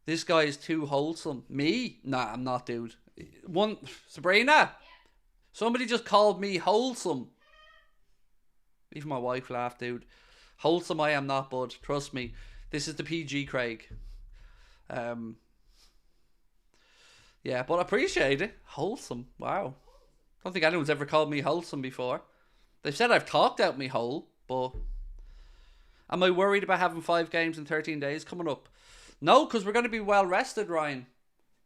This guy is too wholesome. Me? Nah, I'm not, dude. Sabrina, somebody just called me wholesome. Even my wife laughed, dude. Wholesome I am not, bud. Trust me. This is the PG Craig. Yeah, but I appreciate it. Wholesome. Wow. Don't think anyone's ever called me wholesome before. They've said I've talked out me whole, but am I worried about having 5 games in 13 days coming up? No, because we're going to be well rested, Ryan.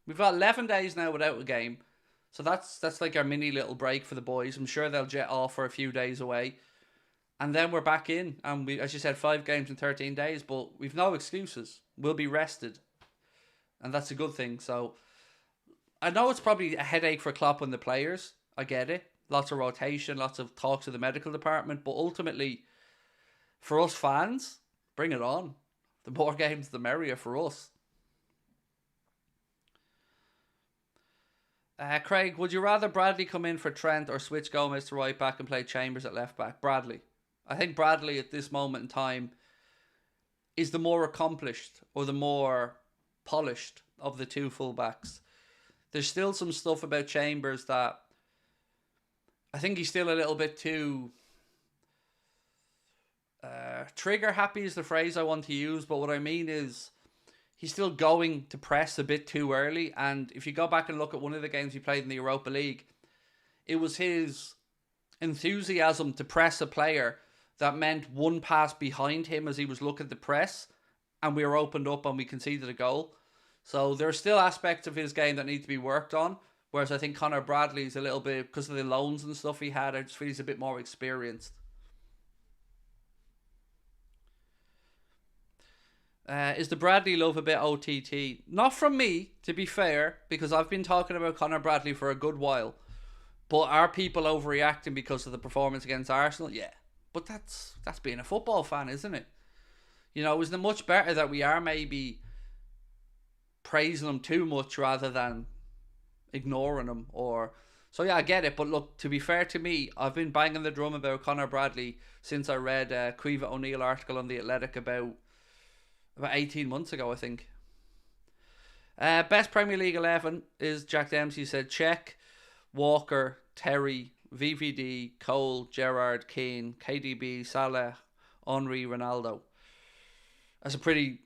We've got 11 days now without a game. So that's like our mini little break for the boys. I'm sure they'll jet off for a few days away. And then we're back in. And we, as you said, 5 games in 13 days. But we've no excuses. We'll be rested. And that's a good thing. So I know it's probably a headache for Klopp and the players. I get it. Lots of rotation, lots of talks to the medical department. But ultimately, for us fans, bring it on. The more games, the merrier for us. Craig, would you rather Bradley come in for Trent or switch Gomez to right back and play Chambers at left back? Bradley. I think Bradley at this moment in time is the more accomplished or the more polished of the two fullbacks. There's still some stuff about Chambers that I think he's still a little bit too trigger happy is the phrase I want to use, but what I mean is he's still going to press a bit too early. And if you go back and look at one of the games he played in the Europa League, it was his enthusiasm to press a player that meant one pass behind him as he was looking to press, and we were opened up and we conceded a goal. So there are still aspects of his game that need to be worked on, whereas I think Connor Bradley's a little bit, because of the loans and stuff he had, I just feel he's a bit more experienced. Is the Bradley love a bit OTT? Not from me, to be fair, because I've been talking about Connor Bradley for a good while. But are people overreacting because of the performance against Arsenal? Yeah. But that's being a football fan, isn't it? You know, isn't it much better that we are maybe praising him too much rather than ignoring him? So yeah, I get it. But look, to be fair to me, I've been banging the drum about Connor Bradley since I read Caoimhe O'Neill article on The Athletic about 18 months ago, I think. Best Premier League 11 is Jack Dempsey said Cech, Walker, Terry, VVD, Cole, Gerrard, Keane, KDB, Salah, Henry, Ronaldo. That's a pretty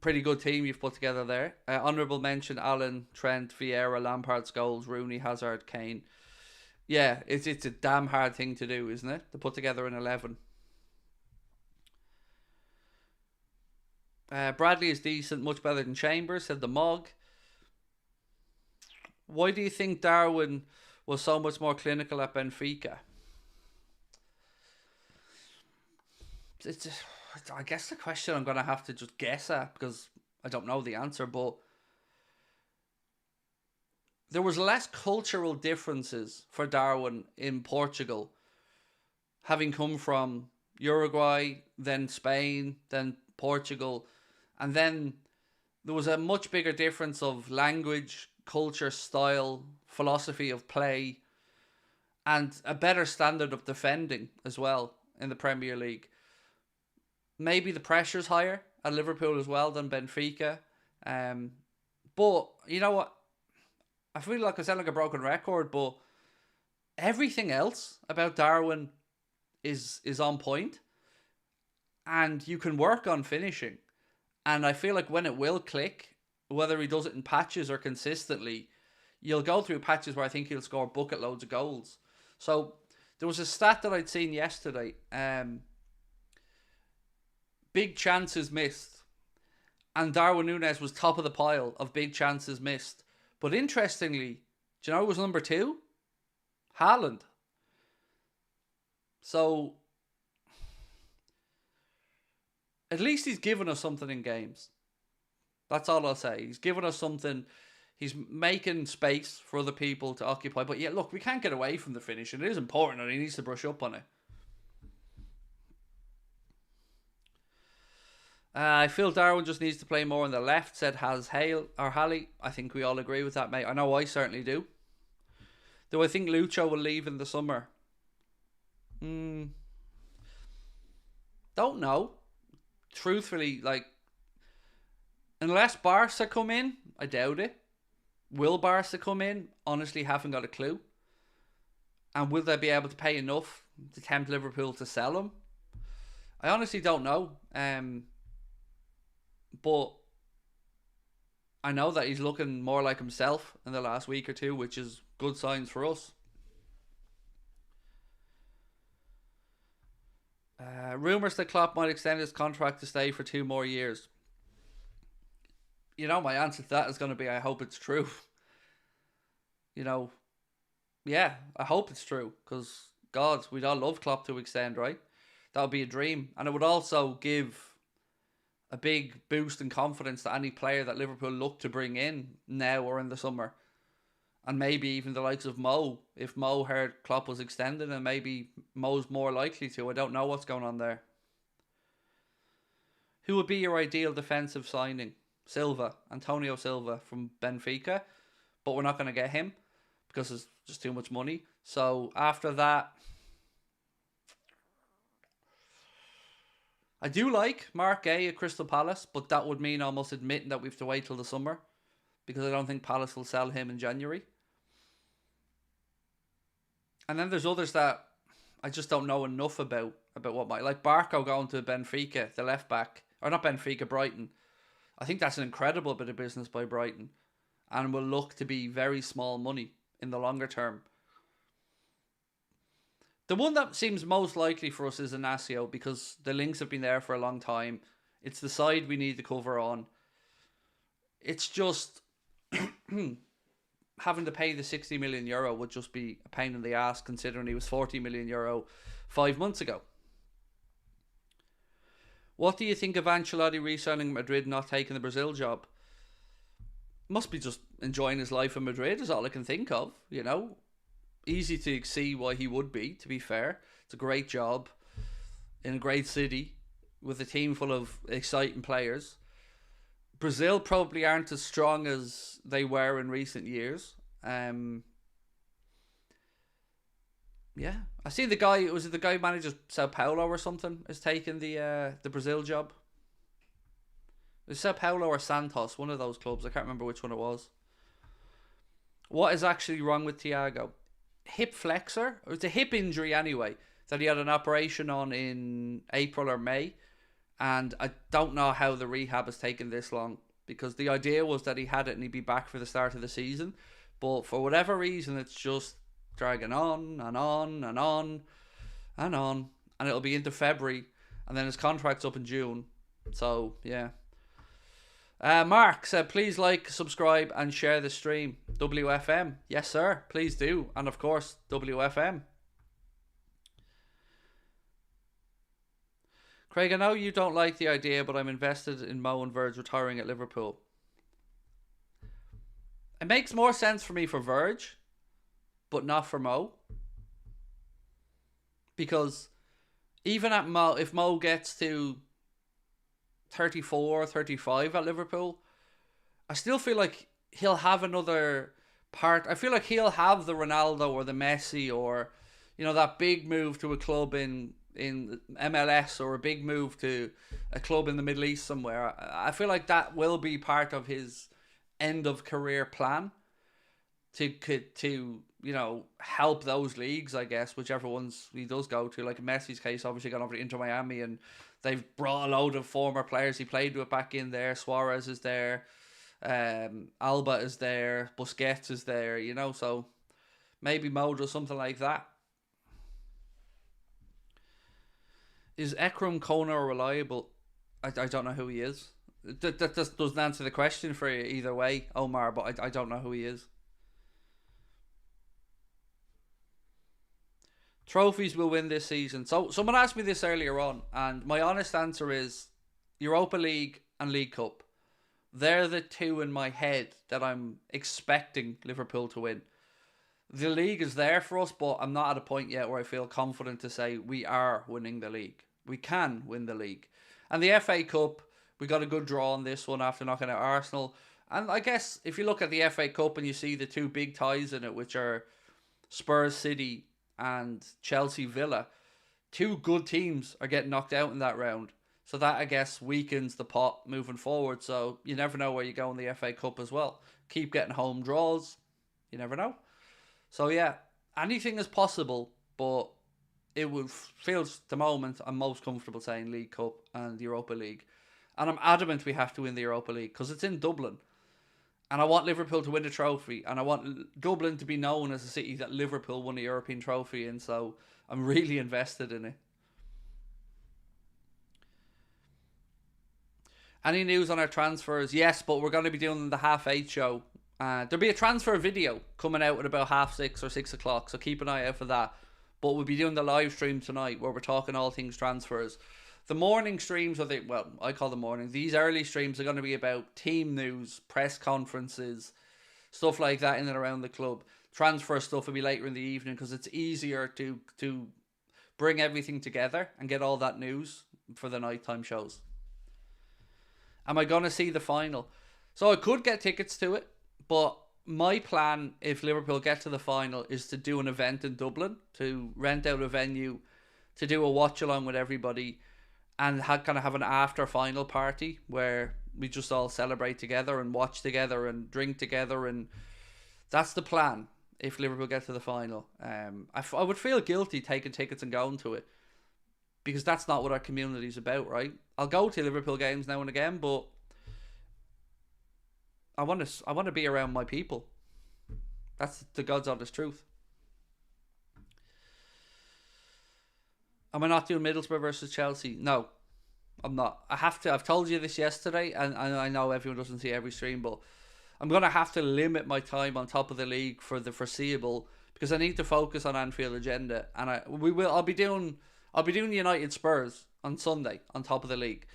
good team you've put together there. Honourable mention, Allen, Trent, Vieira, Lampard, Scholes, Rooney, Hazard, Kane. Yeah, it's a damn hard thing to do, isn't it? To put together an 11. Bradley is decent, much better than Chambers, said the Mog. Why do you think Darwin was so much more clinical at Benfica? I guess the question I'm going to have to just guess at, because I don't know the answer, but there was less cultural differences for Darwin in Portugal, having come from Uruguay, then Spain, then Portugal. And then there was a much bigger difference of language, culture, style, philosophy of play, and a better standard of defending as well in the Premier League. Maybe the pressure's higher at Liverpool as well than Benfica. But, you know what? I feel like I sound like a broken record, but everything else about Darwin is on point. And you can work on finishing. And I feel like when it will click, whether he does it in patches or consistently, you'll go through patches where I think he'll score bucket loads of goals. So there was a stat that I'd seen yesterday. Big chances missed. And Darwin Núñez was top of the pile of big chances missed. But interestingly, do you know who was number 2? Haaland. So at least he's given us something in games. That's all I'll say. He's given us something. He's making space for other people to occupy. But yeah, look, we can't get away from the finish. And it is important, and he needs to brush up on it. I feel Darwin just needs to play more on the left, said Halley. I think we all agree with that, mate. I know I certainly do. Do I think Lucho will leave in the summer? Don't know. Truthfully, like, unless Barca come in, I doubt it. Will Barca come in? Honestly, haven't got a clue. And will they be able to pay enough to tempt Liverpool to sell him? I honestly don't know. But I know that he's looking more like himself in the last week or two, which is good signs for us. Rumours that Klopp might extend his contract to stay for 2 more years. You know, my answer to that is going to be, I hope it's true. You know, yeah, I hope it's true. Because, God, we'd all love Klopp to extend, right? That would be a dream. And it would also give a big boost in confidence to any player that Liverpool look to bring in now or in the summer. And maybe even the likes of Mo. If Mo heard Klopp was extended, and maybe Mo's more likely to. I don't know what's going on there. Who would be your ideal defensive signing? Antonio Silva from Benfica. But we're not going to get him because it's just too much money. So after that, I do like Mark Gay at Crystal Palace, but that would mean almost admitting that we have to wait till the summer, because I don't think Palace will sell him in January. And then there's others that I just don't know enough about what might, like Barco going to Benfica, the left back, or not Benfica, Brighton. I think that's an incredible bit of business by Brighton, and will look to be very small money in the longer term. The one that seems most likely for us is Inacio, because the links have been there for a long time. It's the side we need to cover on. It's just having to pay the €60 million would just be a pain in the ass, considering he was €40 million 5 months ago. What do you think of Ancelotti re-signing Madrid, not taking the Brazil job? Must be just enjoying his life in Madrid is all I can think of, you know. Easy to see why he would be, to be fair. It's a great job in a great city with a team full of exciting players. Brazil probably aren't as strong as they were in recent years. Yeah. I see the guy, was it the guy who manages Sao Paulo or something, is taking the Brazil job. It was Sao Paulo or Santos, one of those clubs. I can't remember which one it was. What is actually wrong with Thiago? Hip flexor, or it's a hip injury anyway, that he had an operation on in April or May, and I don't know how the rehab has taken this long, because the idea was that he had it and he'd be back for the start of the season, but for whatever reason it's just dragging on and on and on and on, and it'll be into February, and then his contract's up in June. So yeah. Mark said, please like, subscribe and share the stream. WFM. Yes, sir. Please do. And of course, WFM. Craig, I know you don't like the idea, but I'm invested in Mo and Verge retiring at Liverpool. It makes more sense for me for Verge, but not for Mo. Because even at Mo, if Mo gets to 34, 35 at Liverpool, I still feel like he'll have another part. I feel like he'll have the Ronaldo or the Messi, or, you know, that big move to a club in MLS, or a big move to a club in the Middle East somewhere. I feel like that will be part of his end of career plan to you know, help those leagues, I guess, whichever ones he does go to. Like in Messi's case, obviously gone over to Inter Miami, and they've brought a load of former players he played with back in there. Suarez is there, Alba is there, Busquets is there, you know, so maybe Mo does something like that. Is Ekram Konar reliable? I don't know who he is. That just doesn't answer the question for you either way, Omar, but I don't know who he is. Trophies will win this season. So someone asked me this earlier on, and my honest answer is Europa League and League Cup. They're the two in my head that I'm expecting Liverpool to win. The league is there for us, but I'm not at a point yet where I feel confident to say we are winning the league. We can win the league. And the FA Cup, we got a good draw on this one after knocking out Arsenal. And I guess if you look at the FA Cup and you see the two big ties in it, which are Spurs City and Chelsea Villa, two good teams are getting knocked out in that round. So that, I guess, weakens the pot moving forward. So you never know where you go in the FA Cup as well. Keep getting home draws. You never know. So yeah, anything is possible, but it would feels the moment I'm most comfortable saying League Cup and the Europa League. And I'm adamant we have to win the Europa League because it's in Dublin. And I want Liverpool to win the trophy. And I want Dublin to be known as a city that Liverpool won a European trophy in. So I'm really invested in it. Any news on our transfers? Yes, but we're going to be doing the 8:30 show. There'll be a transfer video coming out at about 6:30 or 6 o'clock. So keep an eye out for that. But we'll be doing the live stream tonight where we're talking all things transfers. The morning streams, I call them morning. These early streams are going to be about team news, press conferences, stuff like that in and around the club. Transfer stuff will be later in the evening because it's easier to bring everything together and get all that news for the nighttime shows. Am I going to see the final? So I could get tickets to it, but my plan, if Liverpool get to the final, is to do an event in Dublin, to rent out a venue, to do a watch along with everybody, and kind of have an after final party where we just all celebrate together and watch together and drink together, and that's the plan. If Liverpool get to the final, I would feel guilty taking tickets and going to it because that's not what our community is about, right? I'll go to Liverpool games now and again, but I want to be around my people. That's the God's honest truth. Am I not doing Middlesbrough versus Chelsea? No, I'm not. I have to. I've told you this yesterday, and I know everyone doesn't see every stream, but I'm going to have to limit my time on top of the league for the foreseeable because I need to focus on Anfield Agenda, and I'll be doing United Spurs on Sunday on top of the league.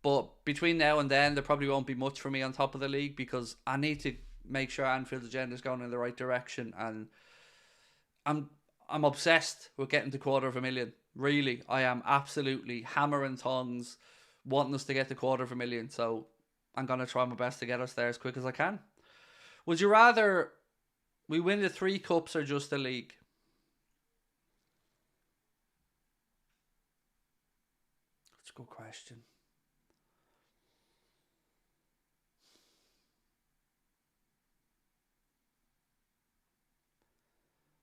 But between now and then, there probably won't be much for me on top of the league because I need to make sure Anfield Agenda is going in the right direction. And I'm obsessed with getting to 250,000. Really, I am absolutely hammer and tongs wanting us to get to 250,000. So I'm going to try my best to get us there as quick as I can. Would you rather we win the 3 cups or just the league? That's a good question.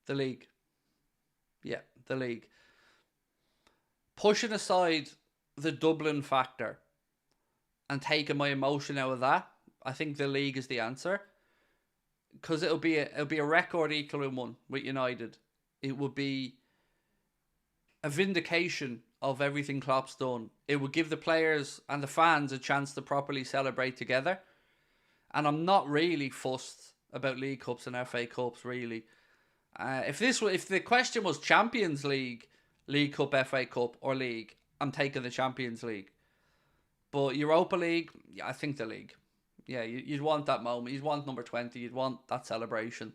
The league. Yeah, the league. Pushing aside the Dublin factor and taking my emotion out of that, I think the league is the answer. Because it'll be a record equal in one with United. It would be a vindication of everything Klopp's done. It would give the players and the fans a chance to properly celebrate together. And I'm not really fussed about League Cups and FA Cups, really. If the question was Champions League, League Cup, FA Cup, or League, I'm taking the Champions League. But Europa League, yeah, I think the league. Yeah, you'd want that moment. You'd want number 20. You'd want that celebration.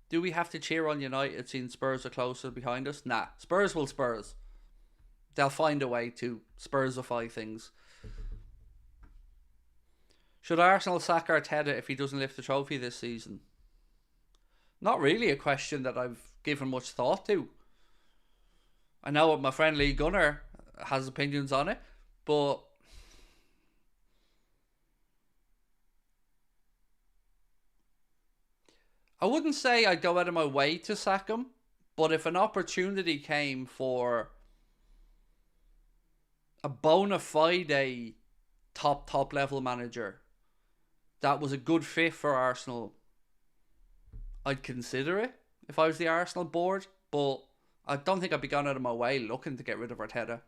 Do we have to cheer on United seeing Spurs are closer behind us? Nah, Spurs will Spurs. They'll find a way to Spursify things. Should Arsenal sack Arteta if he doesn't lift the trophy this season? Not really a question that I've given much thought to. I know my friend Lee Gunner has opinions on it, but I wouldn't say I'd go out of my way to sack him, but if an opportunity came for a bona fide top level manager that was a good fit for Arsenal, I'd consider it if I was the Arsenal board, but I don't think I'd be going out of my way looking to get rid of Arteta.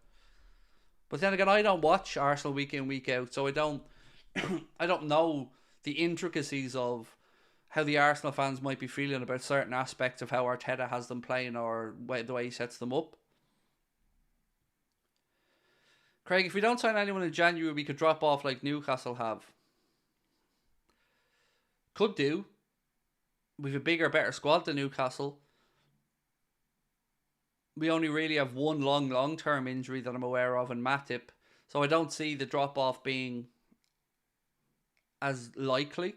But then again, I don't watch Arsenal week in, week out, so I don't I don't know the intricacies of how the Arsenal fans might be feeling about certain aspects of how Arteta has them playing or the way he sets them up. Craig, if we don't sign anyone in January, we could drop off like Newcastle have. Could do. We've a bigger, better squad than Newcastle. We only really have one long-term injury that I'm aware of in Matip. So I don't see the drop-off being as likely.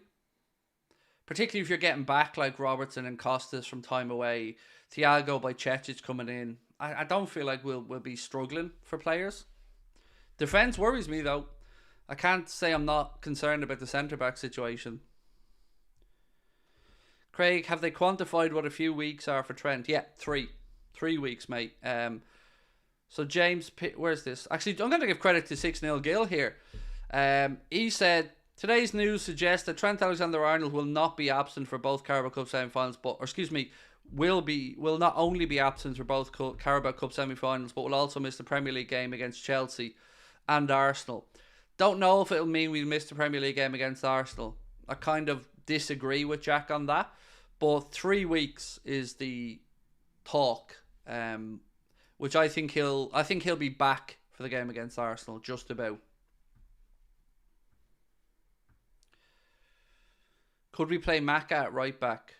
Particularly if you're getting back like Robertson and Costas from time away. Thiago, Bajcetic coming in. I don't feel like we'll be struggling for players. Defence worries me though. I can't say I'm not concerned about the centre-back situation. Craig, have they quantified what a few weeks are for Trent? Yeah, 3. 3 weeks, mate. So James, where's this? Actually, I'm going to give credit to 6-0 Gill here. He said, today's news suggests that Trent Alexander-Arnold will not be absent for both Carabao Cup semi-finals, will not only be absent for both Carabao Cup semi-finals, but will also miss the Premier League game against Chelsea and Arsenal. Don't know if it'll mean we'll miss the Premier League game against Arsenal. I kind of disagree with Jack on that, but 3 weeks is the talk, which I think he'll be back for the game against Arsenal, just about. Could we play Maka at right back?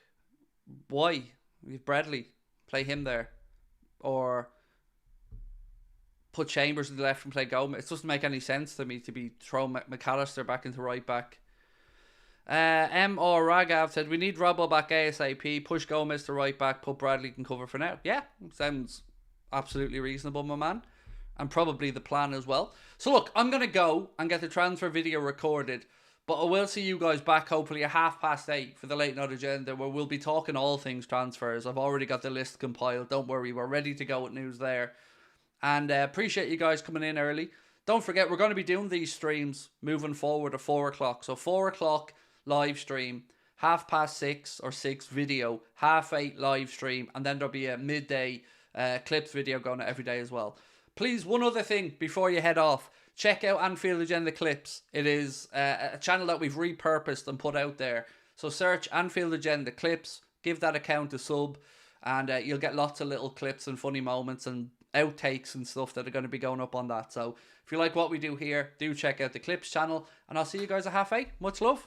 Why? We've Bradley. Play him there. Or put Chambers to the left and play Gomez. It doesn't make any sense to me to be throwing McAllister back into right back. or Ragav said, we need Robbo back ASAP. Push Gomez to right back. Put Bradley can cover for now. Yeah, sounds absolutely reasonable, my man. And probably the plan as well. So look, I'm going to go and get the transfer video recorded. But I will see you guys back hopefully at 8:30 for the late night agenda, where we'll be talking all things transfers. I've already got the list compiled. Don't worry, we're ready to go with news there. And appreciate you guys coming in early. Don't forget, we're going to be doing these streams moving forward at 4 o'clock. So 4 o'clock live stream, 6:30 or 6 video, 8:30 live stream, and then there'll be a midday clips video going out every day as well. Please, one other thing before you head off. Check out Anfield Agenda Clips. It is a channel that we've repurposed and put out there. So search Anfield Agenda Clips, give that account a sub, and you'll get lots of little clips and funny moments and outtakes and stuff that are going to be going up on that. So if you like what we do here, do check out the Clips channel, and I'll see you guys at 8:30. Much love.